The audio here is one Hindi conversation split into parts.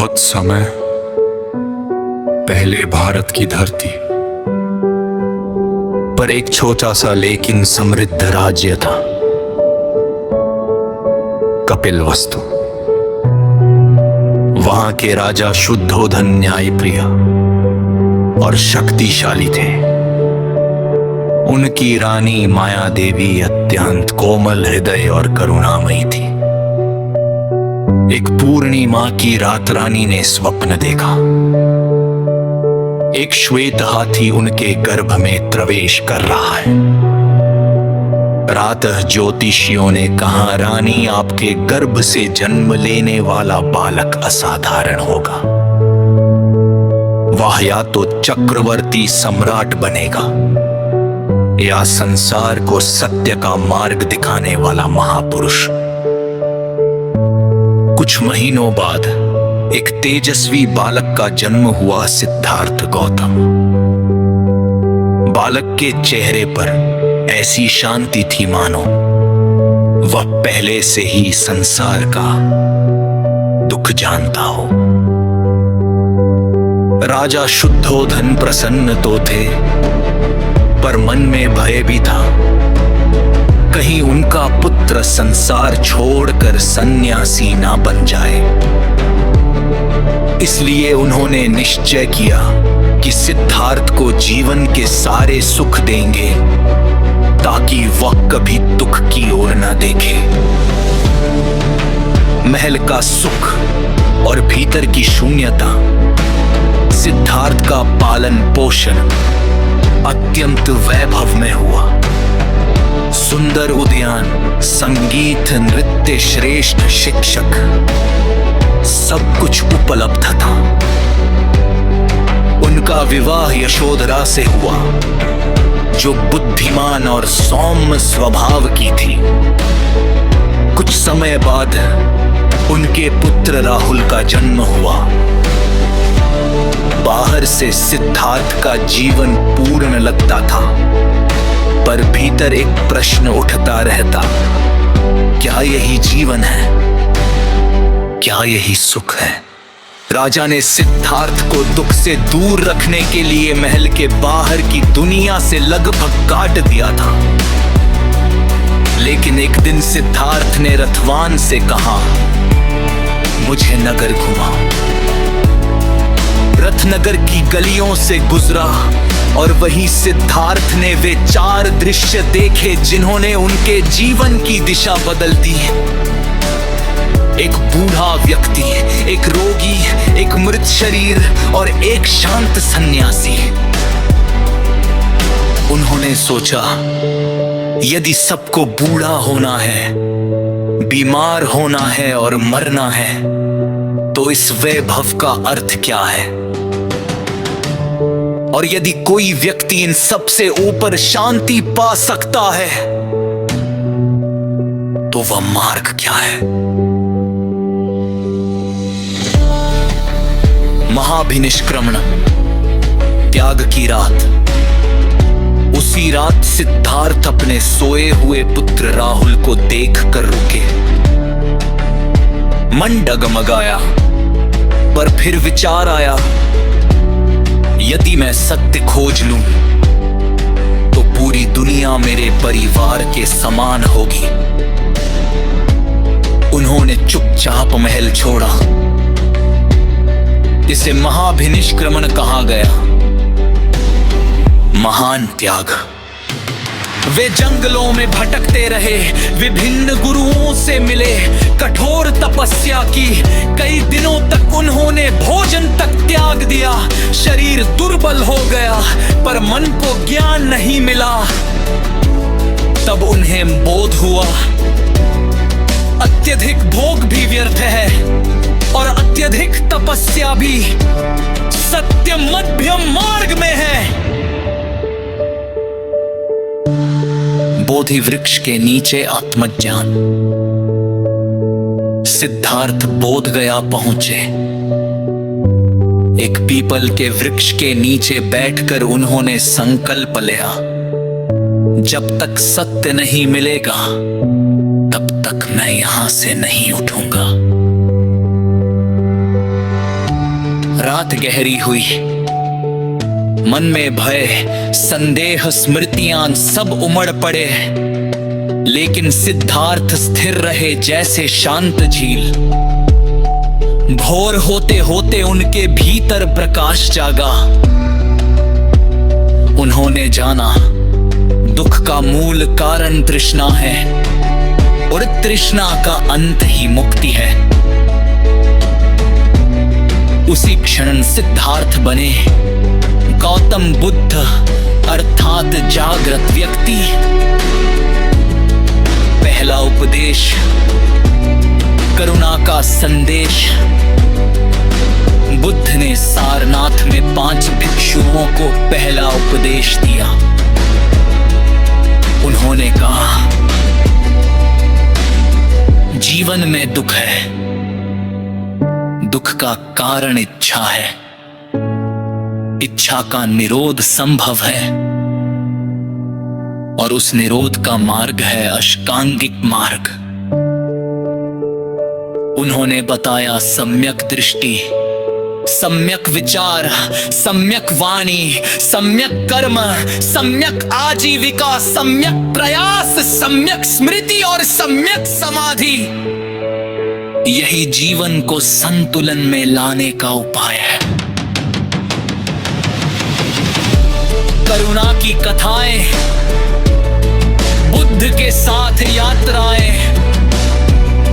बहुत समय पहले भारत की धरती पर एक छोटा सा लेकिन समृद्ध राज्य था, कपिलवस्तु। वहां के राजा शुद्धोधन न्यायप्रिय और शक्तिशाली थे। उनकी रानी माया देवी अत्यंत कोमल हृदय और करुणामयी थी। एक पूर्णिमा की रात रानी ने स्वप्न देखा। एक श्वेत हाथी उनके गर्भ में प्रवेश कर रहा है। प्रातः ज्योतिषियों ने कहा, रानी, आपके गर्भ से जन्म लेने वाला बालक असाधारण होगा। वह या तो चक्रवर्ती सम्राट बनेगा या संसार को सत्य का मार्ग दिखाने वाला महापुरुष। कुछ महीनों बाद एक तेजस्वी बालक का जन्म हुआ, सिद्धार्थ गौतम। बालक के चेहरे पर ऐसी शांति थी मानो वह पहले से ही संसार का दुख जानता हो। राजा शुद्धोधन प्रसन्न तो थे, पर मन में भय भी था। कहीं उनका पुत्र संसार छोड़कर सन्यासी ना बन जाए। इसलिए उन्होंने निश्चय किया कि सिद्धार्थ को जीवन के सारे सुख देंगे ताकि वह कभी दुख की ओर न देखे। महल का सुख और भीतर की शून्यता, सिद्धार्थ का पालन पोषण अत्यंत वैभव में हुआ। सुंदर उद्यान, संगीत, नृत्य, श्रेष्ठ शिक्षक, सब कुछ उपलब्ध था। उनका विवाह यशोधरा से हुआ, जो बुद्धिमान और सौम्य स्वभाव की थी। कुछ समय बाद उनके पुत्र राहुल का जन्म हुआ। बाहर से सिद्धार्थ का जीवन पूर्ण लगता था, पर भीतर एक प्रश्न उठता रहता, क्या यही जीवन है? क्या यही सुख है? राजा ने सिद्धार्थ को दुख से दूर रखने के लिए महल के बाहर की दुनिया से लगभग काट दिया था। लेकिन एक दिन सिद्धार्थ ने रथवान से कहा, मुझे नगर घुमाओ। रथनगर की गलियों से गुजरा और वहीं सिद्धार्थ ने वे 4 दृश्य देखे जिन्होंने उनके जीवन की दिशा बदल दी। एक बूढ़ा व्यक्ति, एक रोगी, एक मृत शरीर और एक शांत सन्यासी। उन्होंने सोचा, यदि सबको बूढ़ा होना है, बीमार होना है और मरना है, तो इस वैभव का अर्थ क्या है? और यदि कोई व्यक्ति इन सब से ऊपर शांति पा सकता है, तो वह मार्ग क्या है? महाभिनिष्क्रमण, त्याग की रात। उसी रात सिद्धार्थ अपने सोए हुए पुत्र राहुल को देखकर रुके। मन डगमगाया, पर फिर विचार आया, यदि मैं सत्य खोज लूं तो पूरी दुनिया मेरे परिवार के समान होगी। उन्होंने चुपचाप महल छोड़ा। इसे महाभिनिष्क्रमण कहा गया, महान त्याग। वे जंगलों में भटकते रहे, विभिन्न गुरुओं से मिले, कठोर तपस्या की। कई दिनों तक उन्होंने भोजन तक त्याग दिया। शरीर दुर्बल हो गया, पर मन को ज्ञान नहीं मिला। तब उन्हें बोध हुआ, अत्यधिक भोग भी व्यर्थ है और अत्यधिक तपस्या भी। सत्य मध्यम मार्ग में है। बोधि वृक्ष के नीचे आत्मज्ञान। सिद्धार्थ बोध गया पहुंचे। एक पीपल के वृक्ष के नीचे बैठकर उन्होंने संकल्प लिया, जब तक सत्य नहीं मिलेगा तब तक मैं यहां से नहीं उठूंगा। रात गहरी हुई, मन में भय, संदेह, स्मृतियां सब उमड़ पड़े, लेकिन सिद्धार्थ स्थिर रहे जैसे शांत झील। भोर होते होते उनके भीतर प्रकाश जागा। उन्होंने जाना दुख का मूल कारण तृष्णा है और तृष्णा का अंत ही मुक्ति है। उसी क्षण सिद्धार्थ बने गौतम बुद्ध अर्थात जागृत व्यक्ति। पहला उपदेश, करुणा का संदेश। बुद्ध ने सारनाथ में 5 भिक्षुओं को पहला उपदेश दिया। उन्होंने कहा, जीवन में दुख है, दुख का कारण इच्छा है, इच्छा का निरोध संभव है और उस निरोध का मार्ग है अष्टांगिक मार्ग। उन्होंने बताया सम्यक दृष्टि, सम्यक विचार, सम्यक वाणी, सम्यक कर्म, सम्यक आजीविका, सम्यक प्रयास, सम्यक स्मृति और सम्यक समाधि। यही जीवन को संतुलन में लाने का उपाय है। करुणा की कथाएं, बुद्ध के साथ यात्राएं,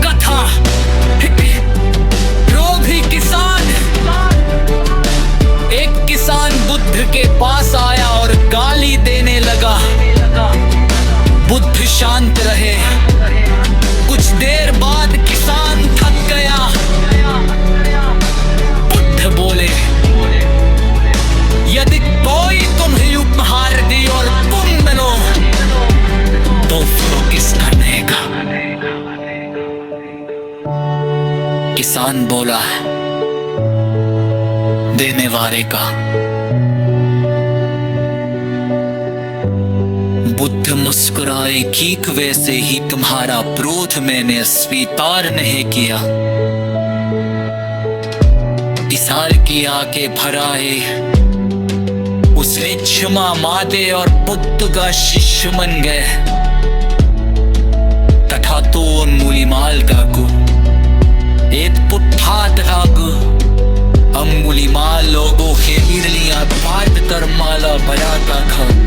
कथा लोभी किसान। एक किसान बुद्ध के पास आया और गाली देने लगा। बुद्ध शांत रहे। कुछ देर बाद किसान थक गया। बुद्ध बोले, यदि कोई तुम्हें उपहार दी और तुम बनो तो फिर किसका नेगा? किसान बोला, देने वाले का। बुद्ध मुस्कुराए, ठीक वैसे ही तुम्हारा क्रोध मैंने स्वीकार नहीं किया। इसार की आंखें भराए, उसने क्षमा मांगे और बुद्ध का शिष्य बन गए। तथा तो मूलीमाल गागु एक पुट्ठात रागु हम मूलीमाल लोगों के इरलियां पाट कर माला बजाता था।